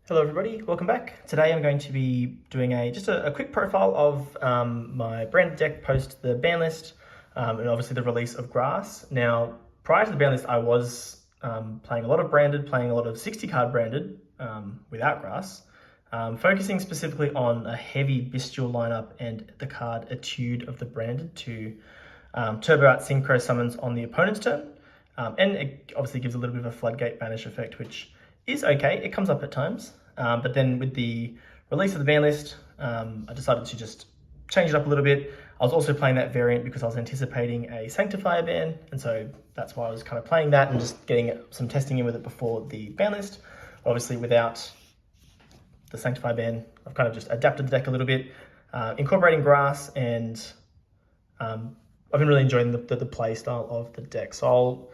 Hello everybody, welcome back. Today I'm going to be doing just a quick profile of my branded deck post the ban list and obviously the release of Grass. Now, prior to the ban list, I was playing a lot of branded, playing a lot of 60 card branded without Grass, focusing specifically on a heavy bestial lineup and the card Etude of the Branded to turbo out synchro summons on the opponent's turn. And it obviously gives a little bit of a floodgate banish effect, which is okay. It comes up at times. But then with the release of the ban list, I decided to just change it up a little bit. I was also playing that variant because I was anticipating a Sanctifier ban. And so that's why I was kind of playing that and just getting some testing in with it before the ban list. Obviously without the Sanctifier ban, I've kind of just adapted the deck a little bit, incorporating Grass, and I've been really enjoying the play style of the deck. So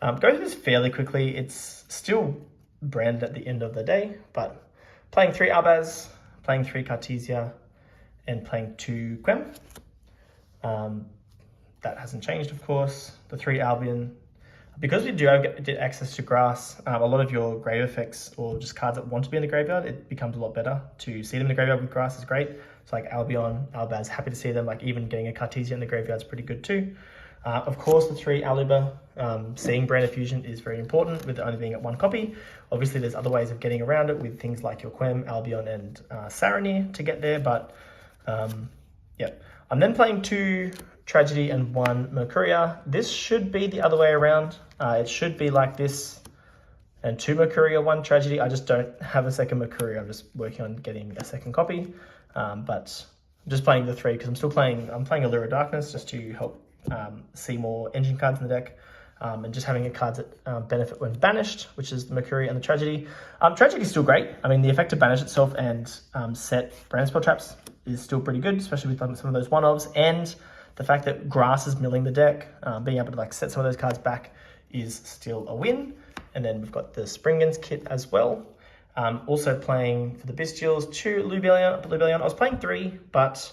I'll go through this fairly quickly. It's still branded at the end of the day, but playing 3 Albaz, playing 3 Cartesia, and playing 2 Quem. That hasn't changed, of course. The 3 Albion. Because we do get access to Grass, a lot of your grave effects or just cards that want to be in the graveyard, it becomes a lot better. To see them in the graveyard with Grass is great. So like Albion, Albaz, happy to see them. Like even getting a Cartesia in the graveyard is pretty good too. Of course, the 3 Aluba, seeing Branded Fusion is very important with it only being at 1 copy. Obviously, there's other ways of getting around it with things like your Quem, Albion, and Saranir to get there, but yeah. I'm then playing 2 Tragedy and 1 Mercuria. This should be the other way around. It should be like this, and 2 Mercuria, 1 Tragedy. I just don't have a second Mercuria. I'm just working on getting a second copy, but I'm just playing the 3 because I'm playing Allure of Darkness just to help see more engine cards in the deck, and just having cards that benefit when banished, which is the Mercury and the Tragedy. Tragedy is still great. I mean, the effect to banish itself and set brand spell traps is still pretty good, especially with some of those one-offs, and the fact that Grass is milling the deck, being able to like set some of those cards back is still a win. And then we've got the Springens kit as well. Also playing for the Bestials 2 Lubellion. I was playing 3, but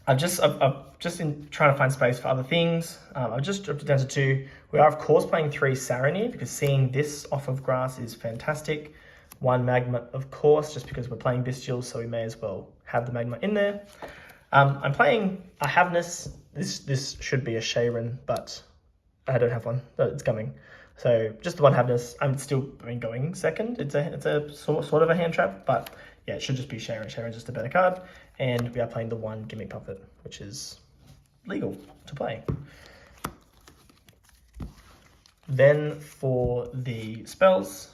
I've just in trying to find space for other things. I've just dropped it down to 2. We are of course playing 3 Saranir because seeing this off of Grass is fantastic. 1 Magma, of course, just because we're playing Bestials, so we may as well have the Magma in there. I'm playing a Havness. This should be a Sharon, but I don't have one. But it's coming. So just the 1 Havness. I'm still going second. It's a sort of a hand trap, but yeah, it should just be Sharon. Sharon's just a better card. And we are playing the 1 Gimmick Puppet, which is legal to play. Then for the spells,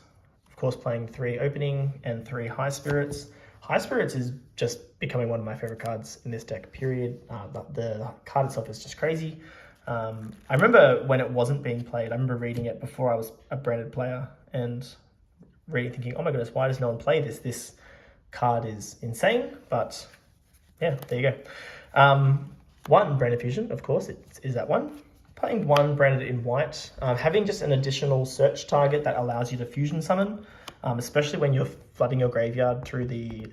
of course, playing 3 Opening and 3 High Spirits. High Spirits is just becoming one of my favorite cards in this deck, period. But the card itself is just crazy. I remember when it wasn't being played, I remember reading it before I was a branded player and reading thinking, oh my goodness, why does no one play this? This card is insane, but yeah, there you go. 1 Branded Fusion, of course, it is that one. Playing 1 branded in white, having just an additional search target that allows you to fusion summon, especially when you're flooding your graveyard through the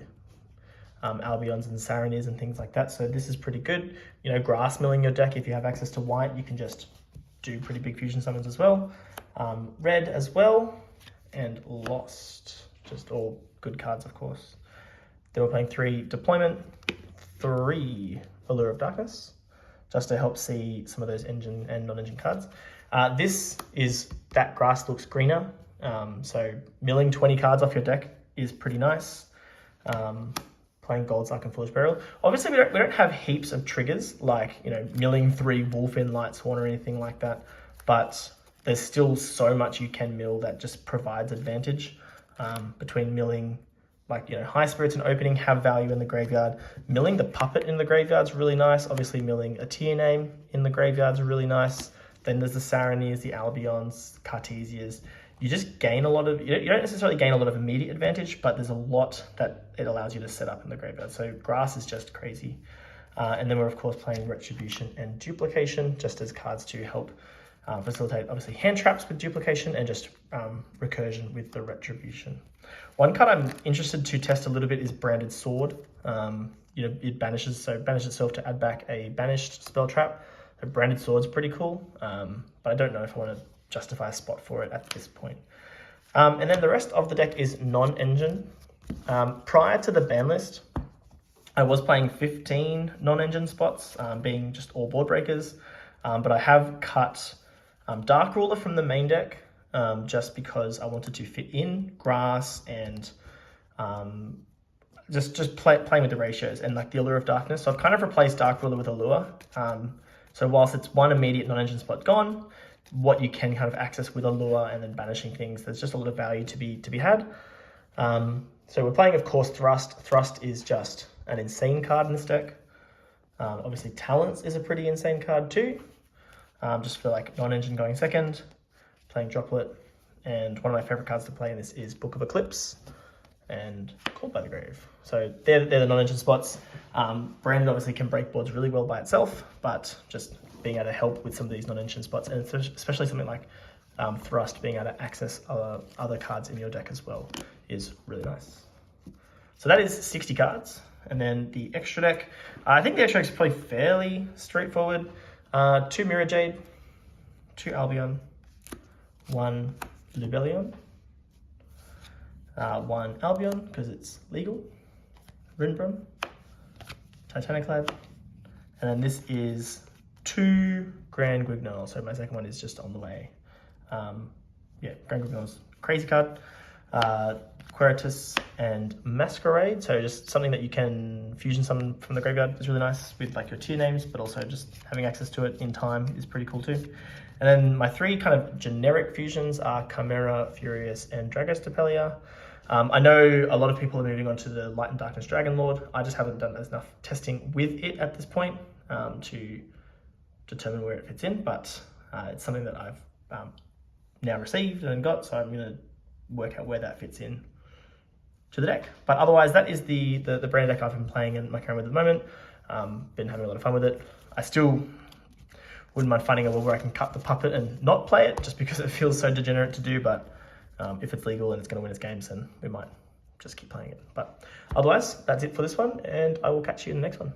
Albions and Saranirs and things like that. So this is pretty good. You know, grass milling your deck, if you have access to white, you can just do pretty big fusion summons as well. Red as well, and Lost, just all good cards, of course. Then we're playing 3 Deployment, 3 Allure of Darkness, just to help see some of those engine and non-engine cards. This is that Grass looks greener, so milling 20 cards off your deck is pretty nice. Playing Gold Sark and Foolish Burial. Obviously, we don't have heaps of triggers like, you know, milling 3 Wolfin Lightsworn or anything like that, but there's still so much you can mill that just provides advantage between milling. Like, you know, High Spirits and Opening have value in the graveyard. Milling the Puppet in the graveyard is really nice. Obviously, milling a Tier Name in the graveyard is really nice. Then there's the Saranirs, the Albions, Cartesias. You just gain a lot of, you don't necessarily gain a lot of immediate advantage, but there's a lot that it allows you to set up in the graveyard. So Grass is just crazy. And then we're, of course, playing Retribution and Duplication, just as cards to help facilitate, obviously, hand traps with Duplication and just recursion with the Retribution. One card I'm interested to test a little bit is Branded Sword. You know, it banishes itself to add back a banished spell trap. So Branded Sword's pretty cool, but I don't know if I want to justify a spot for it at this point. And then the rest of the deck is non-engine. Prior to the ban list, I was playing 15 non-engine spots, being just all board breakers, but I have cut Dark Ruler from the main deck just because I wanted to fit in grass and just playing with the ratios and like the Allure of Darkness. So I've kind of replaced Dark Ruler with Allure. So whilst it's one immediate non-engine spot gone, what you can kind of access with Allure and then banishing things, there's just a lot of value to be had. So we're playing, of course, Thrust. Thrust is just an insane card in this deck. Obviously, Talents is a pretty insane card too. Just for like non-engine going second, playing Droplet. And one of my favorite cards to play in this is Book of Eclipse and Called by the Grave. So they're the non-engine spots. Branded obviously can break boards really well by itself, but just being able to help with some of these non-engine spots, and especially something like Thrust, being able to access other cards in your deck as well is really nice. So that is 60 cards. And then the extra deck, I think the extra deck is probably fairly straightforward. 2 Mirror Jade, 2 Albion, 1 Lubellion, 1 Albion because it's legal, Rinbrum, Titaniclad, and then this is 2 Grand Guignol. So my second one is just on the way. Grand Guignol's crazy card. Queritus and Masquerade, so just something that you can fusion summon from the graveyard is really nice with like your tier names, but also just having access to it in time is pretty cool too. And then my 3 kind of generic fusions are Chimera, Furious, and Dragostapelia. I know a lot of people are moving on to the Light and Darkness Dragon Lord. I just haven't done enough testing with it at this point to determine where it fits in, but it's something that I've now received and got, so I'm going to work out where that fits in to the deck. But otherwise, that is the brand deck I've been playing and mucking around with at the moment. Been having a lot of fun with it. I still wouldn't mind finding a world where I can cut the puppet and not play it, just because it feels so degenerate to do, but if it's legal and it's going to win its games, then we might just keep playing it. But otherwise, that's it for this one, and I will catch you in the next one.